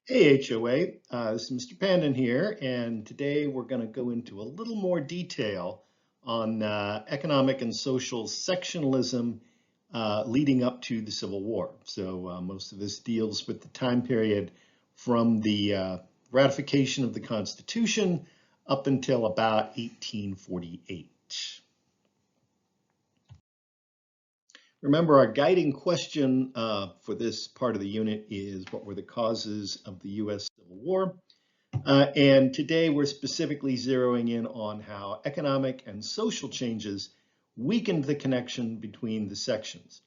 Hey HOA, this is Mr. Pandon here, and today we're going to go into a little more detail on economic and social sectionalism leading up to the Civil War. So most of this deals with the time period from the ratification of the Constitution up until about 1848. Remember, our guiding question for this part of the unit is what were the causes of the U.S. Civil War? And today we're specifically zeroing in on how economic and social changes weakened the connection between the sections.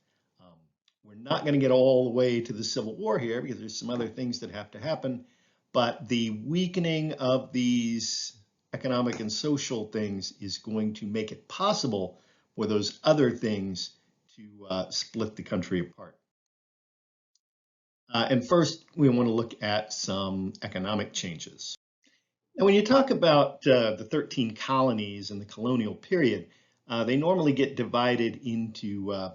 We're not going to get all the way to the Civil War here because there's some other things that have to happen, but the weakening of these economic and social things is going to make it possible for those other things to split the country apart. And first, we want to look at some economic changes. Now, when you talk about the 13 colonies in the colonial period, they normally get divided into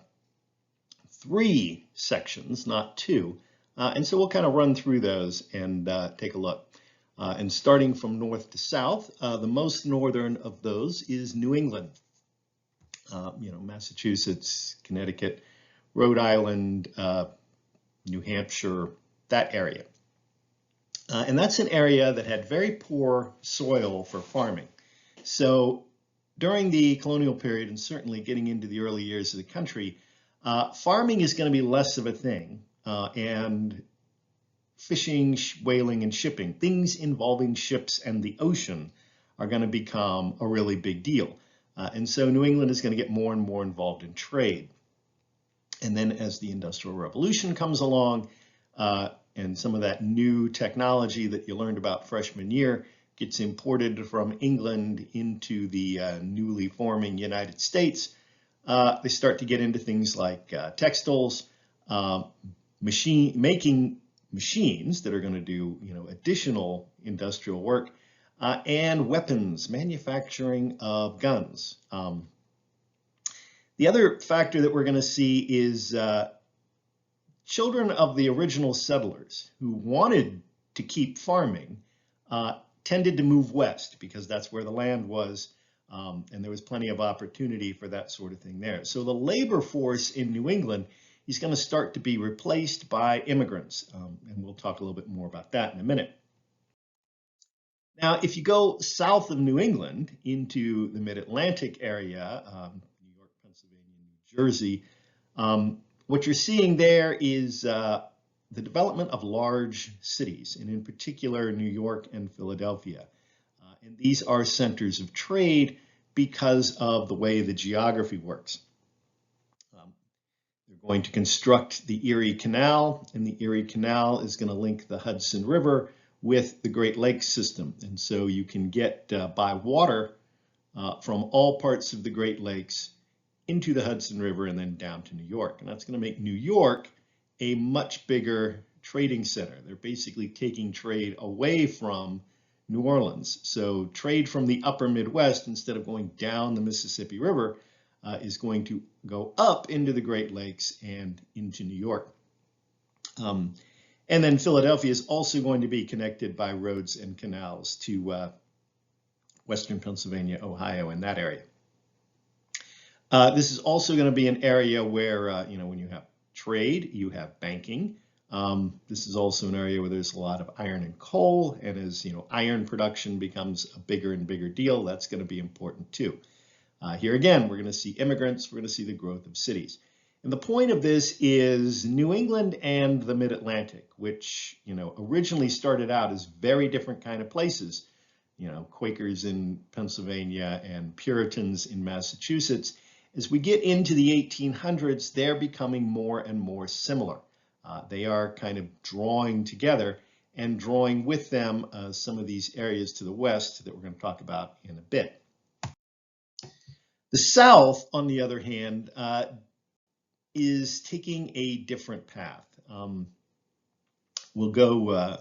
3 sections, not 2. And so we'll kind of run through those and take a look. And starting from north to south, the most northern of those is New England. Massachusetts, Connecticut, Rhode Island, New Hampshire, that area. And that's an area that had very poor soil for farming. So during the colonial period, and certainly getting into the early years of the country, farming is going to be less of a thing. And fishing, whaling, and shipping, things involving ships and the ocean, are going to become a really big deal. And so New England is going to get more and more involved in trade. And then as the Industrial Revolution comes along, and some of that new technology that you learned about freshman year gets imported from England into the newly forming United States, they start to get into things like textiles, making machines that are going to do additional industrial work, and weapons, manufacturing of guns. The other factor that we're going to see is children of the original settlers who wanted to keep farming tended to move west because that's where the land was, and there was plenty of opportunity for that sort of thing there. So the labor force in New England is going to start to be replaced by immigrants, and we'll talk a little bit more about that in a minute. Now, if you go south of New England into the mid-Atlantic area, New York, Pennsylvania, New Jersey, what you're seeing there is the development of large cities, and in particular, New York and Philadelphia. And these are centers of trade because of the way the geography works. They're going to construct the Erie Canal, and the Erie Canal is going to link the Hudson River with the Great Lakes system. And so you can get by water from all parts of the Great Lakes into the Hudson River and then down to New York. And that's going to make New York a much bigger trading center. They're basically taking trade away from New Orleans. So trade from the upper Midwest, instead of going down the Mississippi River, is going to go up into the Great Lakes and into New York. And then Philadelphia is also going to be connected by roads and canals to Western Pennsylvania, Ohio, and that area. This is also going to be an area where, when you have trade, you have banking. This is also an area where there's a lot of iron and coal, and as iron production becomes a bigger and bigger deal, that's going to be important too. Here again, we're going to see immigrants, we're going to see the growth of cities. And the point of this is New England and the Mid-Atlantic, which originally started out as very different kind of places. Quakers in Pennsylvania and Puritans in Massachusetts. As we get into the 1800s, they're becoming more and more similar. They are kind of drawing together and drawing with them some of these areas to the west that we're going to talk about in a bit. The South, on the other hand, is taking a different path. We'll go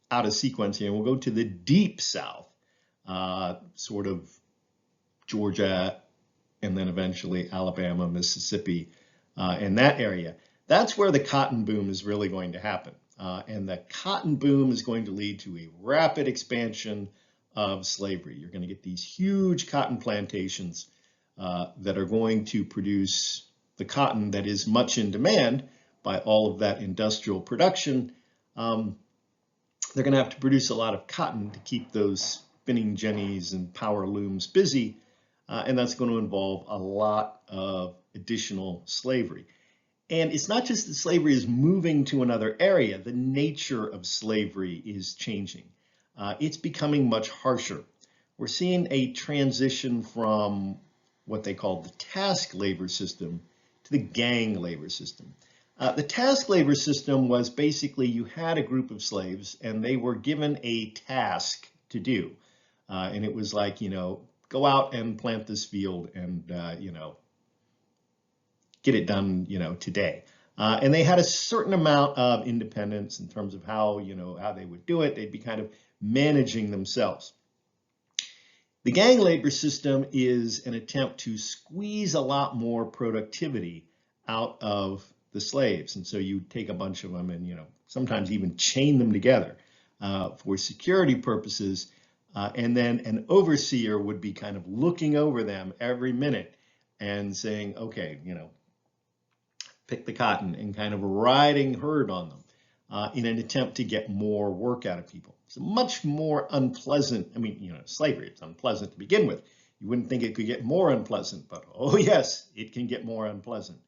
out of sequence here. We'll go to the deep South, sort of Georgia, and then eventually Alabama, Mississippi, and that area. That's where the cotton boom is really going to happen. And the cotton boom is going to lead to a rapid expansion of slavery. You're going to get these huge cotton plantations that are going to produce the cotton that is much in demand by all of that industrial production. They're going to have to produce a lot of cotton to keep those spinning jennies and power looms busy, and that's going to involve a lot of additional slavery. And it's not just that slavery is moving to another area, the nature of slavery is changing. It's becoming much harsher. We're seeing a transition from what they call the task labor system to the gang labor system. The task labor system was basically you had a group of slaves and they were given a task to do. And it was like, go out and plant this field and, get it done, today. And they had a certain amount of independence in terms of how they would do it. They'd be kind of managing themselves. The gang labor system is an attempt to squeeze a lot more productivity out of the slaves. And so you take a bunch of them and, sometimes even chain them together for security purposes. And then an overseer would be kind of looking over them every minute and saying, okay, pick the cotton, and kind of riding herd on them in an attempt to get more work out of people. It's much more unpleasant. Slavery, it's unpleasant to begin with. You wouldn't think it could get more unpleasant, but oh yes, it can get more unpleasant.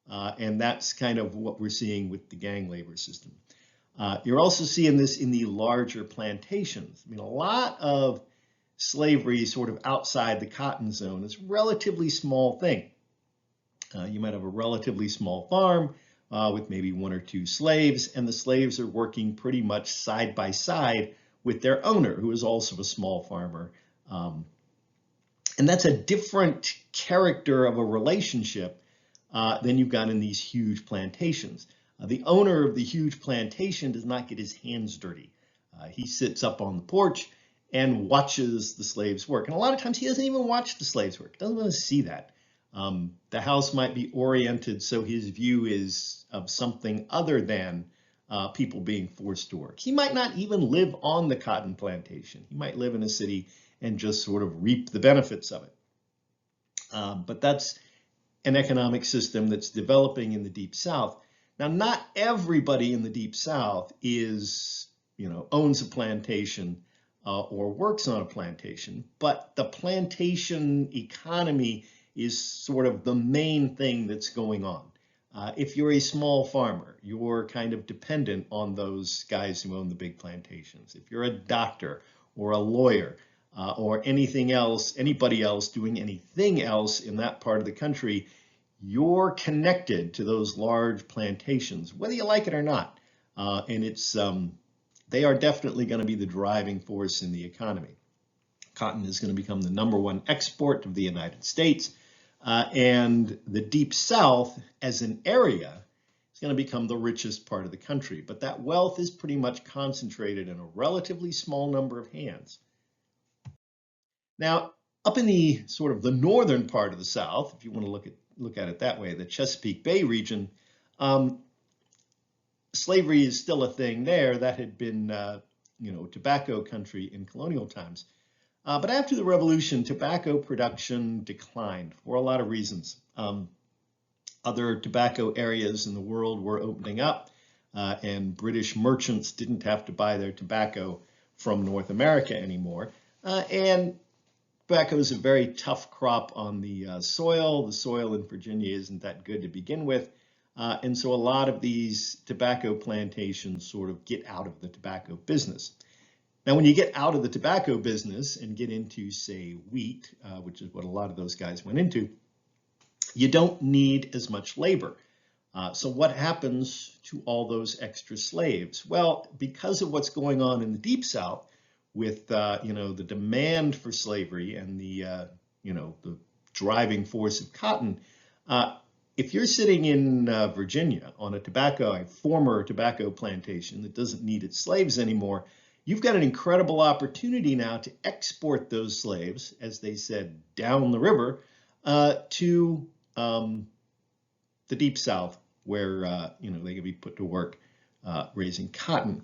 And that's kind of what we're seeing with the gang labor system. You're also seeing this in the larger plantations. A lot of slavery sort of outside the cotton zone is a relatively small thing. You might have a relatively small farm with maybe one or two slaves, and the slaves are working pretty much side by side with their owner, who is also a small farmer. And that's a different character of a relationship than you've got in these huge plantations. The owner of the huge plantation does not get his hands dirty. He sits up on the porch and watches the slaves work. And a lot of times he doesn't even watch the slaves work. Doesn't want to see that. The house might be oriented so his view is of something other than people being forced to work. He might not even live on the cotton plantation. He might live in a city and just sort of reap the benefits of it. But that's an economic system that's developing in the Deep South. Now, not everybody in the Deep South is, owns a plantation or works on a plantation, but the plantation economy is sort of the main thing that's going on. If you're a small farmer, you're kind of dependent on those guys who own the big plantations. If you're a doctor or a lawyer or anything else, anybody else doing anything else in that part of the country, you're connected to those large plantations, whether you like it or not. And it's they are definitely going to be the driving force in the economy. Cotton is going to become the #1 export of the United States. And the Deep South as an area is going to become the richest part of the country. But that wealth is pretty much concentrated in a relatively small number of hands. Now, up in the sort of the northern part of the South, if you want to look at it that way, the Chesapeake Bay region, slavery is still a thing there. That had been, tobacco country in colonial times. But after the Revolution, tobacco production declined for a lot of reasons. Other tobacco areas in the world were opening up, and British merchants didn't have to buy their tobacco from North America anymore. And tobacco is a very tough crop on the soil. The soil in Virginia isn't that good to begin with. And so a lot of these tobacco plantations sort of get out of the tobacco business. Now, when you get out of the tobacco business and get into, say, wheat, which is what a lot of those guys went into, you don't need as much labor. So what happens to all those extra slaves? Well, because of what's going on in the Deep South with, the demand for slavery and the driving force of cotton, if you're sitting in Virginia on a former tobacco plantation that doesn't need its slaves anymore, you've got an incredible opportunity now to export those slaves, as they said, down the river to the Deep South, where they can be put to work raising cotton.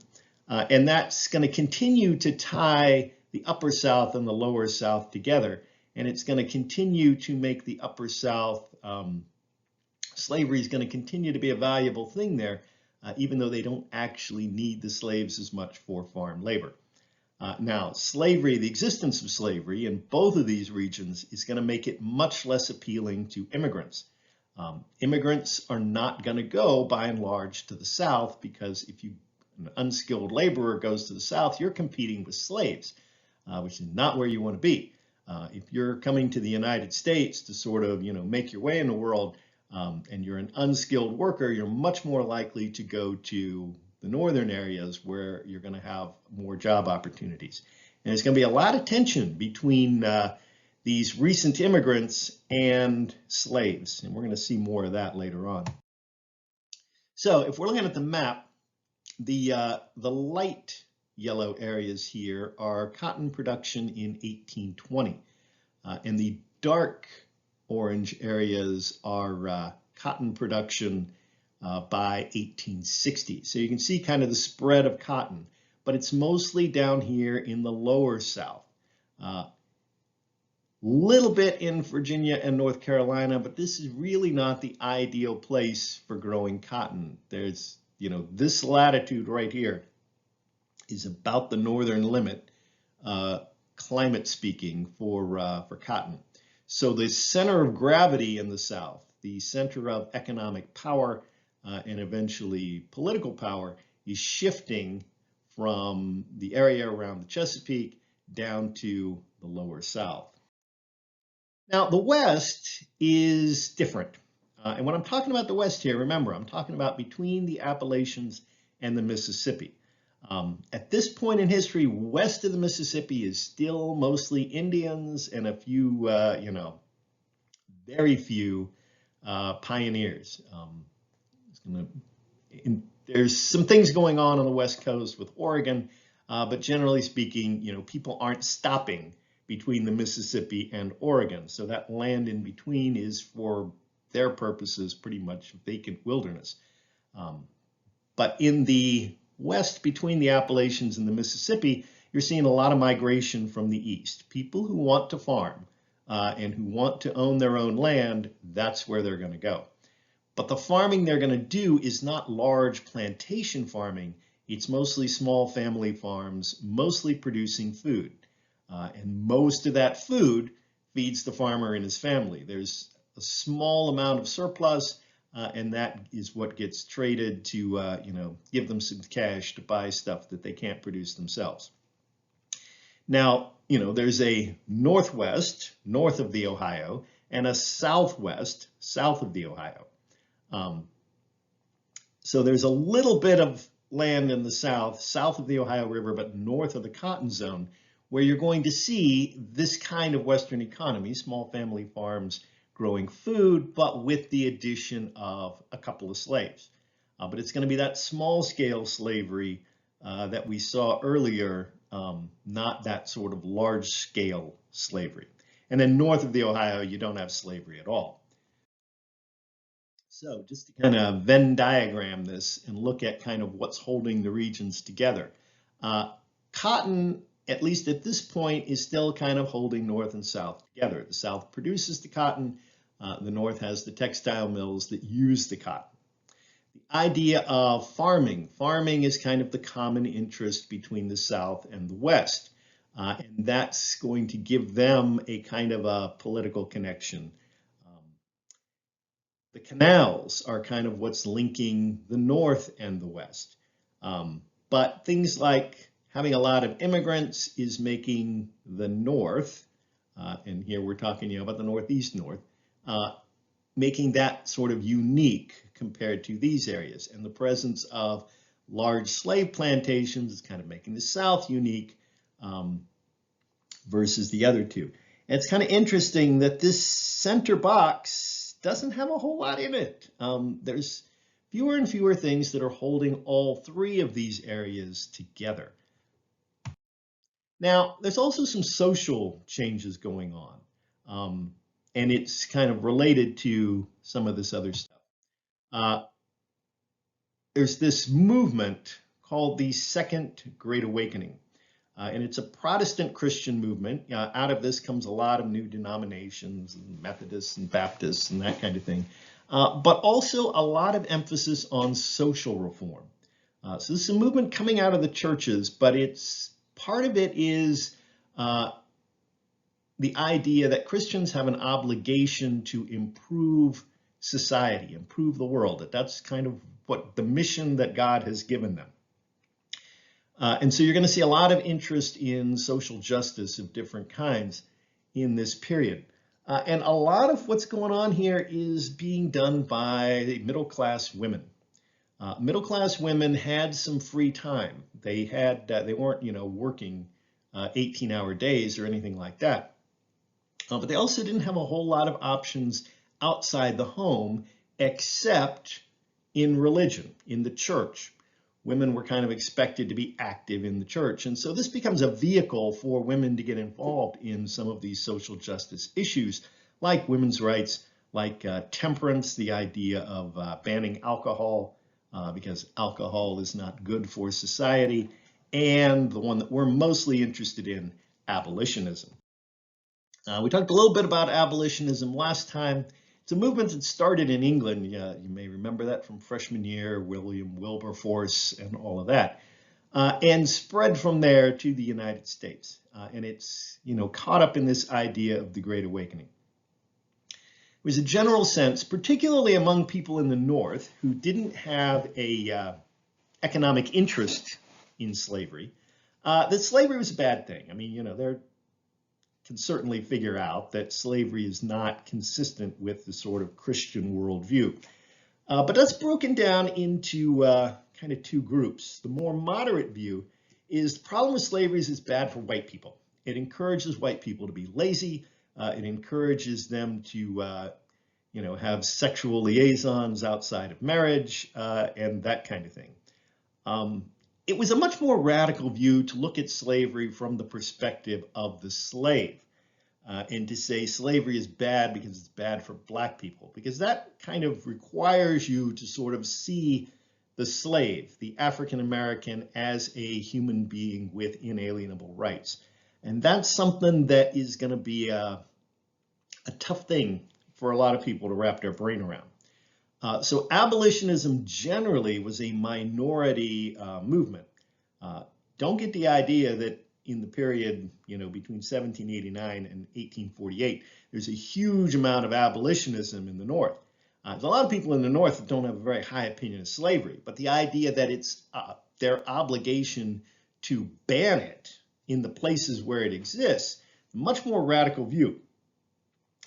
And that's going to continue to tie the upper South and the lower South together. And it's going to continue to make the upper South, slavery is going to continue to be a valuable thing there, even though they don't actually need the slaves as much for farm labor. Now, slavery, the existence of slavery in both of these regions is going to make it much less appealing to immigrants. Immigrants are not going to go, by and large, to the South, because if an unskilled laborer goes to the South, you're competing with slaves, which is not where you want to be. If you're coming to the United States to sort of, make your way in the world, and you're an unskilled worker, you're much more likely to go to the northern areas where you're going to have more job opportunities. And there's going to be a lot of tension between these recent immigrants and slaves, and we're going to see more of that later on. So if we're looking at the map, the light yellow areas here are cotton production in 1820, and the dark orange areas are cotton production by 1860. So you can see kind of the spread of cotton, but it's mostly down here in the lower South. Little bit in Virginia and North Carolina, but this is really not the ideal place for growing cotton. There's, this latitude right here is about the northern limit, climate speaking, for cotton. So the center of gravity in the South, the center of economic power and eventually political power, is shifting from the area around the Chesapeake down to the lower South. Now, the West is different. And when I'm talking about the West here, remember, I'm talking about between the Appalachians and the Mississippi. At this point in history, west of the Mississippi is still mostly Indians and a few, very few pioneers. There's some things going on the West Coast with Oregon, but generally speaking, people aren't stopping between the Mississippi and Oregon. So that land in between is, for their purposes, pretty much vacant wilderness. But in the West, between the Appalachians and the Mississippi, you're seeing a lot of migration from the East. People who want to farm and who want to own their own land, that's where they're going to go. But the farming they're going to do is not large plantation farming. It's mostly small family farms, mostly producing food. And most of that food feeds the farmer and his family. There's a small amount of surplus, and that is what gets traded to, give them some cash to buy stuff that they can't produce themselves. Now, there's a northwest, north of the Ohio, and a southwest, south of the Ohio. So there's a little bit of land in the south, south of the Ohio River, but north of the cotton zone, where you're going to see this kind of Western economy, small family farms growing food, but with the addition of a couple of slaves. But it's going to be that small scale slavery that we saw earlier, not that sort of large scale slavery. And then north of the Ohio, you don't have slavery at all. So just to kind of Venn diagram this and look at kind of what's holding the regions together. Cotton, at least at this point, is still kind of holding North and South together. The South produces the cotton. The North has the textile mills that use the cotton. The idea of farming. Farming is kind of the common interest between the South and the West. And that's going to give them a kind of a political connection. The canals are kind of what's linking the North and the West. But things like having a lot of immigrants is making the North, and here we're talking about the Northeast North, making that sort of unique compared to these areas. And the presence of large slave plantations is kind of making the South unique versus the other two. And it's kind of interesting that this center box doesn't have a whole lot in it. There's fewer and fewer things that are holding all three of these areas together. Now, there's also some social changes going on, and it's kind of related to some of this other stuff. there's this movement called the Second Great Awakening. And it's a Protestant Christian movement. Out of this comes a lot of new denominations, and Methodists and Baptists and that kind of thing, but also a lot of emphasis on social reform. So this is a movement coming out of the churches, but part of it is the idea that Christians have an obligation to improve society, improve the world. That's kind of what the mission that God has given them. And so you're going to see a lot of interest in social justice of different kinds in this period. And a lot of what's going on here is being done by middle-class women. Middle-class women had some free time. They weren't, working 18-hour days or anything like that. But they also didn't have a whole lot of options outside the home, except in religion, in the church. Women were kind of expected to be active in the church. And so this becomes a vehicle for women to get involved in some of these social justice issues, like women's rights, like temperance, the idea of banning alcohol, because alcohol is not good for society, and the one that we're mostly interested in, abolitionism. We talked a little bit about abolitionism last time. It's a movement that started in England. You may remember that from freshman year, William Wilberforce and all of that, and spread from there to the United States. And it's, caught up in this idea of the Great Awakening. It was a general sense, particularly among people in the North who didn't have a economic interest in slavery, that slavery was a bad thing. I mean, they can certainly figure out that slavery is not consistent with the sort of Christian worldview. But that's broken down into kind of two groups. The more moderate view is the problem with slavery is it's bad for white people. It encourages white people to be lazy. It encourages them to, have sexual liaisons outside of marriage and that kind of thing. It was a much more radical view to look at slavery from the perspective of the slave, and to say slavery is bad because it's bad for black people, because that kind of requires you to sort of see the slave, the African American, as a human being with inalienable rights. And that's something that is going to be a tough thing for a lot of people to wrap their brain around. So abolitionism generally was a minority movement. Don't get the idea that in the period, between 1789 and 1848, there's a huge amount of abolitionism in the North. There's a lot of people in the North that don't have a very high opinion of slavery, but the idea that it's their obligation to ban it in the places where it exists, much more radical view.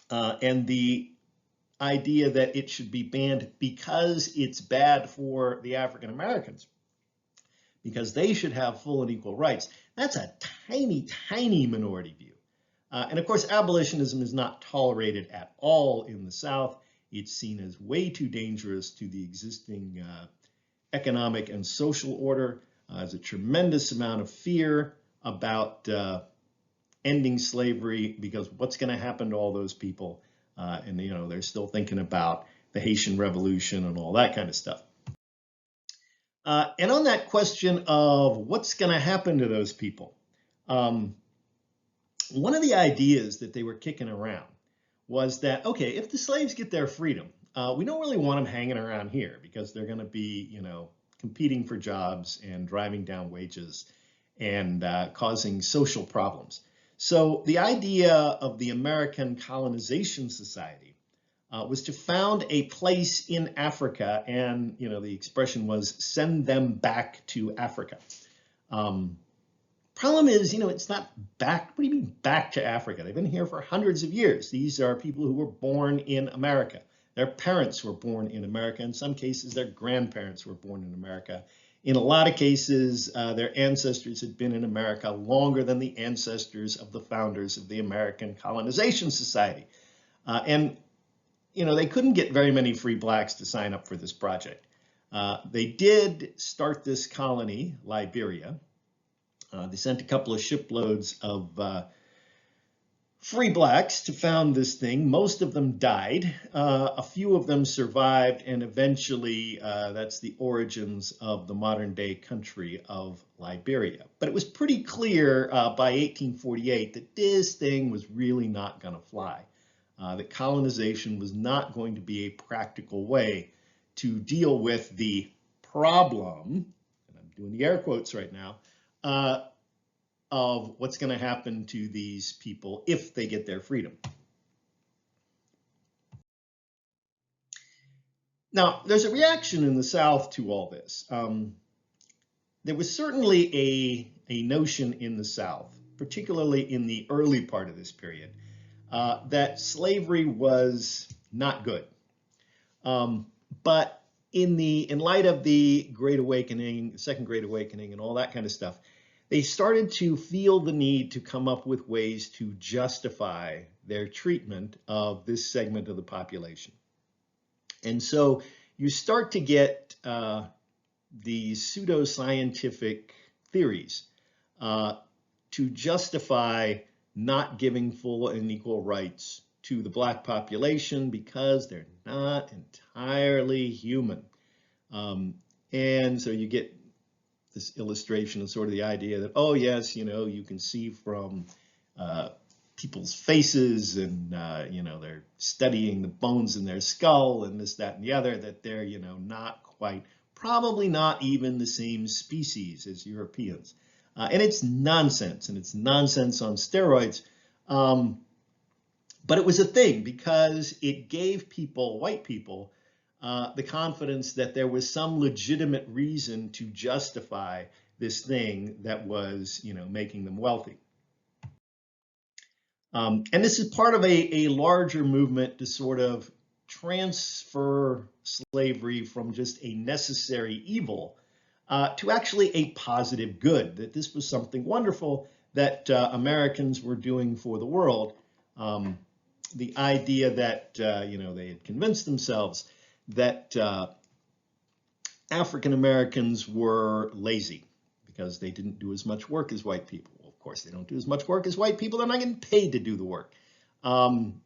And the idea that it should be banned because it's bad for the African Americans, because they should have full and equal rights. That's a tiny, tiny minority view. And of course, abolitionism is not tolerated at all in the South. It's seen as way too dangerous to the existing economic and social order. There's a tremendous amount of fear about ending slavery, because what's going to happen to all those people? And they're still thinking about the Haitian Revolution and all that kind of stuff. And on that question of what's going to happen to those people, one of the ideas that they were kicking around was that, okay, if the slaves get their freedom, we don't really want them hanging around here, because they're going to be, competing for jobs and driving down wages and causing social problems. So the idea of the American Colonization Society was to found a place in Africa, and the expression was send them back to Africa. Problem is, it's not back. What do you mean back to Africa? They've been here for hundreds of years. These are people who were born in America. Their parents were born in America. In some cases, their grandparents were born in America. In a lot of cases, their ancestors had been in America longer than the ancestors of the founders of the American Colonization Society. And they couldn't get very many free blacks to sign up for this project. They did start this colony, Liberia. They sent a couple of shiploads of free blacks to found this thing. Most of them died. A few of them survived, and eventually that's the origins of the modern day country of Liberia. But it was pretty clear by 1848 that this thing was really not going to fly. That colonization was not going to be a practical way to deal with the problem, and I'm doing the air quotes right now, of what's going to happen to these people if they get their freedom. Now, there's a reaction in the South to all this. There was certainly a notion in the South, particularly in the early part of this period, that slavery was not good. But in light of the Great Awakening, Second Great Awakening, and all that kind of stuff, they started to feel the need to come up with ways to justify their treatment of this segment of the population. And so you start to get these pseudoscientific theories to justify not giving full and equal rights to the black population because they're not entirely human. And so you get this illustration of sort of the idea that, oh yes, you can see from people's faces and, they're studying the bones in their skull and this, that, and the other, that they're, not quite, probably not even the same species as Europeans. And it's nonsense, and it's nonsense on steroids. But it was a thing because it gave people, white people, the confidence that there was some legitimate reason to justify this thing that was, making them wealthy. And this is part of a larger movement to sort of transfer slavery from just a necessary evil to actually a positive good, that this was something wonderful that Americans were doing for the world. The idea that, they had convinced themselves that African Americans were lazy because they didn't do as much work as white people. Well, of course, they don't do as much work as white people. They're not getting paid to do the work. And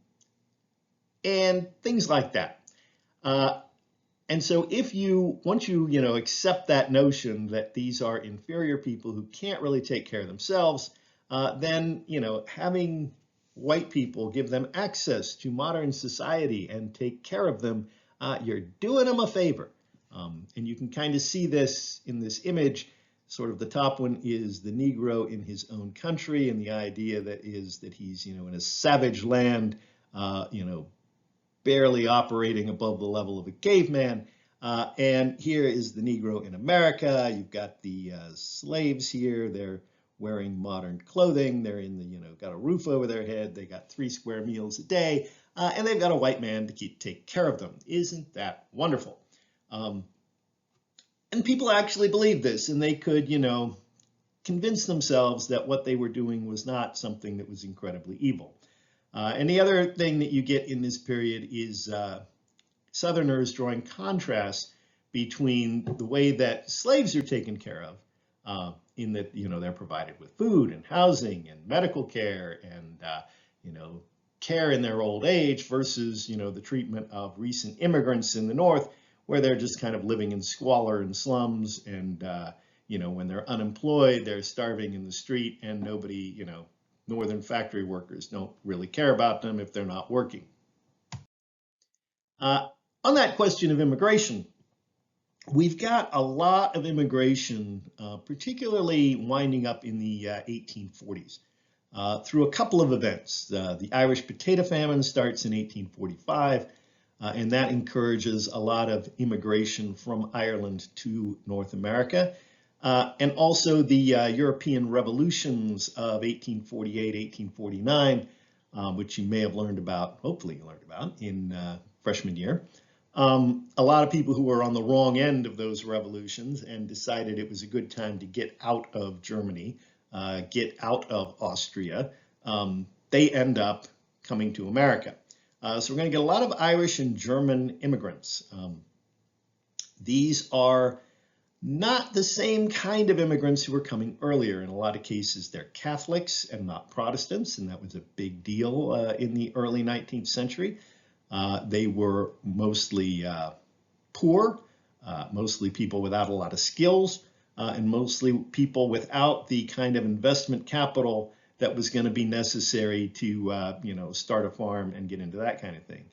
things like that. And so once you accept that notion that these are inferior people who can't really take care of themselves, then, having white people give them access to modern society and take care of them, you're doing them a favor. And you can kind of see this in this image. Sort of the top one is the Negro in his own country, and the idea that he's, in a savage land, barely operating above the level of a caveman. And here is the Negro in America. You've got the slaves here. They're wearing modern clothing. They're in the, got a roof over their head. They got 3 square meals a day. And they've got a white man to take care of them. Isn't that wonderful? And people actually believed this, and they could, convince themselves that what they were doing was not something that was incredibly evil. And the other thing that you get in this period is Southerners drawing contrasts between the way that slaves are taken care of, in that, they're provided with food and housing and medical care and, care in their old age versus, the treatment of recent immigrants in the North, where they're just kind of living in squalor and slums, and when they're unemployed, they're starving in the street, and nobody, Northern factory workers don't really care about them if they're not working. On that question of immigration, we've got a lot of immigration, particularly winding up in the 1840s, through a couple of events. The Irish potato famine starts in 1845. And that encourages a lot of immigration from Ireland to North America. And also the European revolutions of 1848, 1849, which you may have learned about, hopefully you learned about, in freshman year. A lot of people who were on the wrong end of those revolutions and decided it was a good time to get out of Germany, get out of Austria, they end up coming to America. So we're going to get a lot of Irish and German immigrants. These are not the same kind of immigrants who were coming earlier. In a lot of cases, they're Catholics and not Protestants, and that was a big deal in the early 19th century. They were mostly poor, mostly people without a lot of skills, and mostly people without the kind of investment capital that was going to be necessary to, start a farm and get into that kind of thing.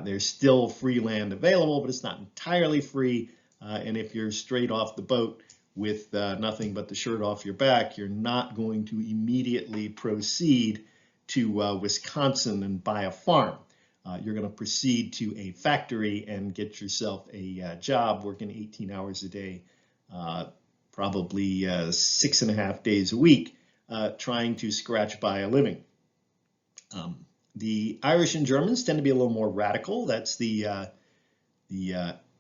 There's still free land available, but it's not entirely free. And if you're straight off the boat with nothing but the shirt off your back, you're not going to immediately proceed to Wisconsin and buy a farm. You're going to proceed to a factory and get yourself a job working 18 hours a day, probably 6.5 days a week, trying to scratch by a living. The Irish and Germans tend to be a little more radical. That's the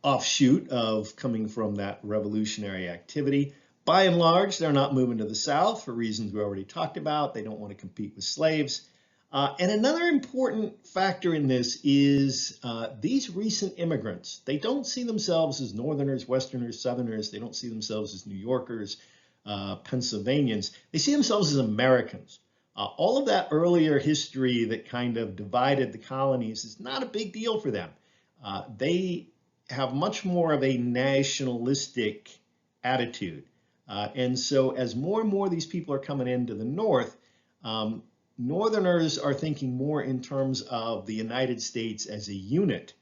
offshoot of coming from that revolutionary activity. By and large, they're not moving to the South for reasons we already talked about. They don't want to compete with slaves. And another important factor in this is these recent immigrants. They don't see themselves as Northerners, Westerners, Southerners. They don't see themselves as New Yorkers, Pennsylvanians. They see themselves as Americans. All of that earlier history that kind of divided the colonies is not a big deal for them. They have much more of a nationalistic attitude. And so as more and more of these people are coming into the North, Northerners are thinking more in terms of the United States as a unit,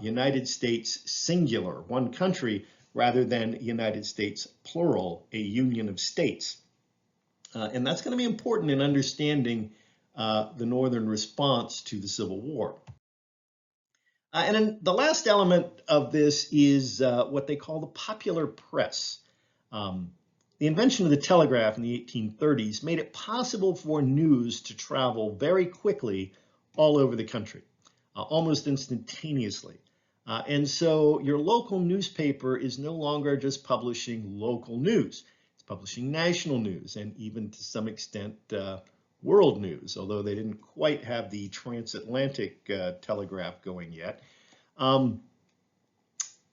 United States singular, one country, rather than United States plural, a union of states. And that's going to be important in understanding the Northern response to the Civil War. And then the last element of this is what they call the popular press. The invention of the telegraph in the 1830s made it possible for news to travel very quickly all over the country, almost instantaneously. And so your local newspaper is no longer just publishing local news. It's publishing national news and even to some extent world news, although they didn't quite have the transatlantic telegraph going yet.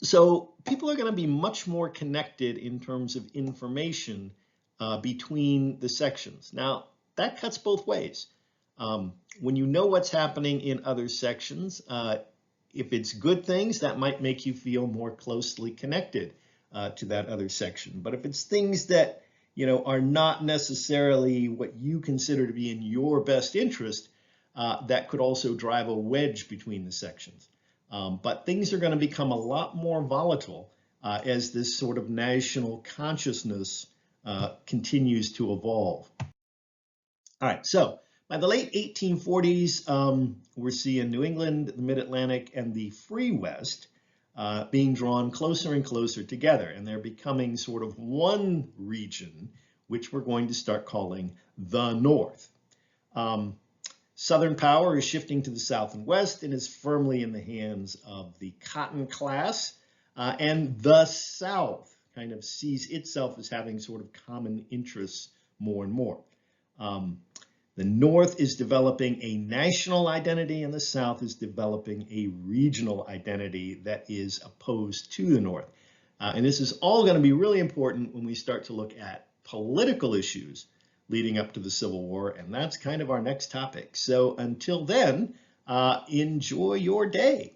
So people are going to be much more connected in terms of information between the sections. Now, that cuts both ways. When you know what's happening in other sections, if it's good things, that might make you feel more closely connected to that other section. But if it's things that are not necessarily what you consider to be in your best interest, that could also drive a wedge between the sections. But things are going to become a lot more volatile as this sort of national consciousness continues to evolve. All right, so by the late 1840s, we're seeing New England, the Mid-Atlantic, and the Free West being drawn closer and closer together, and they're becoming sort of one region, which we're going to start calling the North. Southern power is shifting to the South and West and is firmly in the hands of the cotton class, and the South kind of sees itself as having sort of common interests more and more. The North is developing a national identity and the South is developing a regional identity that is opposed to the North. And this is all going to be really important when we start to look at political issues leading up to the Civil War, and that's kind of our next topic. So until then, enjoy your day.